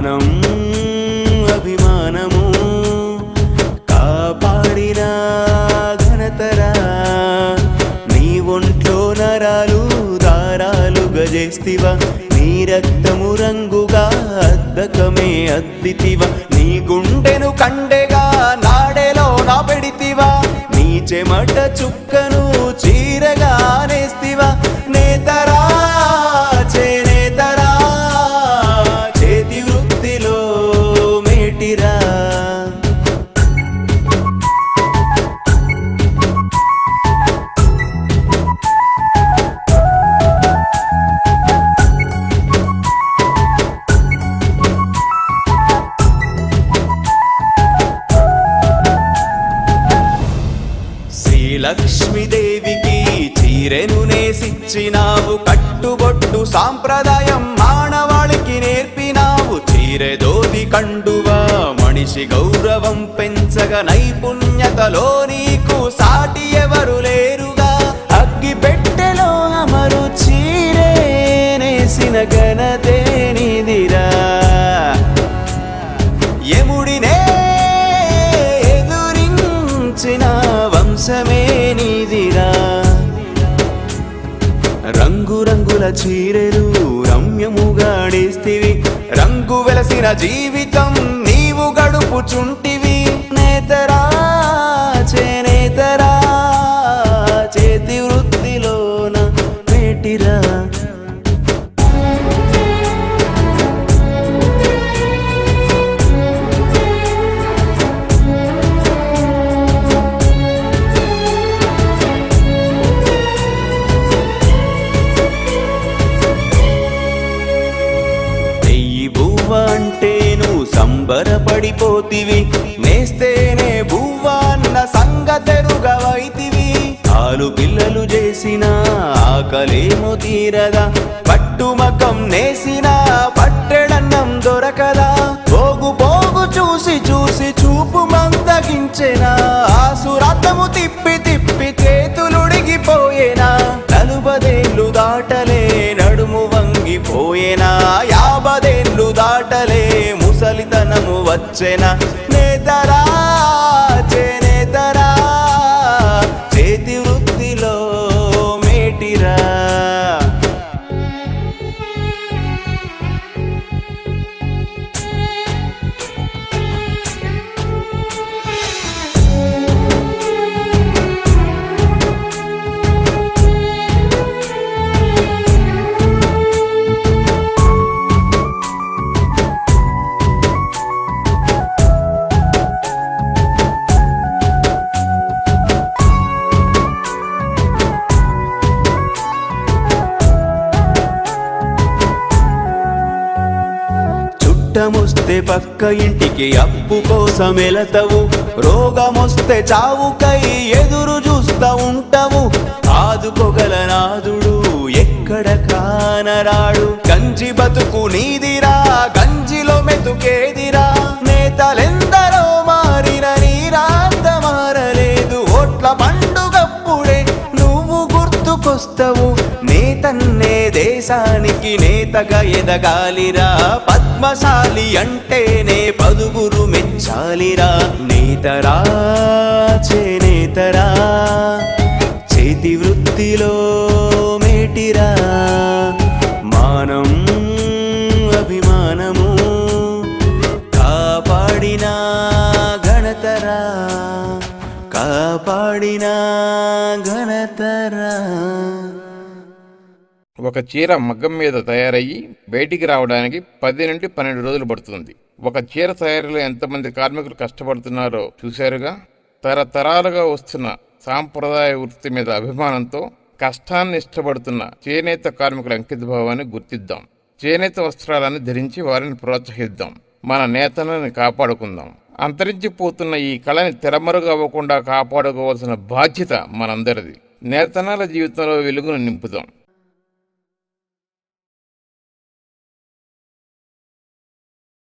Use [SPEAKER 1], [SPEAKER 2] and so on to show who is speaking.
[SPEAKER 1] మానం అభిమానము కాపాడిన ఘనతరా నీ ఒంట్లో నరాలు దారాలుగా చేస్తివా నీ రక్తము రంగుగా అద్దకమే అద్దితివా నీ గుండెను కండెగా నాడెలో నా పెడితివా నీ చెమట చుక్కను చీరగా నేస్తివా నేతరా చేనేతరా చేతి వృత్తిలో మేటిరా లక్ష్మీదేవికి చీరెను నేసిచ్చినావు కట్టుబొట్టు సాంప్రదాయం మానవాళికి నేర్పినావు చీరెదోది కండువా మనిషి గౌరవం పెంచగా నైపుణ్యతలో నీకు సాటి ఎవరు లేరుగా అగ్గి పెట్టెలో అమరు చీరే నేసిన ఘనతే నీదిరా యముడినే ఎదురించిన వంశమే నీదిరా రంగురంగుల చీరెలు రమ్యముగా నేస్తివి రంగు వెలసిన జీవితం నీవు గడుపుచుంటివి నేతరా చేనేతరా చేతి వృత్తిలోన మేటిరా అంటేను సంబరపడిపోతివి నేస్తేనే బువ్వాన్న సంగతెరుగవైతివి ఆలు పిల్లలు చేసిన ఆకలేమో తీరదా పట్టుమకం నేసిన పట్టెడన్నం దొరకదా పోగు పోగు చూసి చూసి చూపు మందగించెనా ఆసురాతము తిప్పి తిప్పి చేతులుడిగిపోయేనా 40 ఏళ్ళు దాటలే నడుము వంగిపోయేనా 50 ఏళ్ళు దాటలే ముసలితనము వచ్చేనా నేతరా చేనేతరా చేతి వృత్తిలో మేటిరా చుట్టమొస్తే పక్క ఇంటికి అప్పు కోసం వెళతావు రోగమొస్తే చావుకై ఎదురు చూస్తా ఉంటావు ఆదుకోగల నాదుడు ఎక్కడ కానరాడు గంజి బతుకు నీదిరా గంజిలో మెతుకేదిరా నేతలెందరో మారిన నీరాంత మారలేదు ఓట్ల పండుగప్పుడే నువ్వు గుర్తుకొస్తావు నేతన్నే దేశానికి నేతగా ఎదగాలిరా పద్మశాలి అంటేనే పదుగురు మెచ్చాలిరా నేతరా చేనేతరా చేతి వృత్తిలో మేటిరా మానం అభిమానము కాపాడిన ఘనతరా కాపాడిన ఘనతరా
[SPEAKER 2] ఒక చీర మగ్గం మీద తయారయ్యి బయటికి రావడానికి 10 నుండి 12 రోజులు పడుతుంది. ఒక చీర తయారీలో ఎంతమంది కార్మికులు కష్టపడుతున్నారో చూశారుగా. తరతరాలుగా వస్తున్న సాంప్రదాయ వృత్తి మీద అభిమానంతో కష్టాన్ని ఇష్టపడుతున్న చేనేత కార్మికుల అంకితభావాన్ని గుర్తిద్దాం. చేనేత వస్త్రాలను ధరించి వారిని ప్రోత్సహిద్దాం. మన నేతలను కాపాడుకుందాం. అంతరించిపోతున్న ఈ కళని తెరమరుగు అవ్వకుండా కాపాడుకోవాల్సిన బాధ్యత మనందరిది. నేతనాల జీవితంలో వెలుగును నింపుదాం.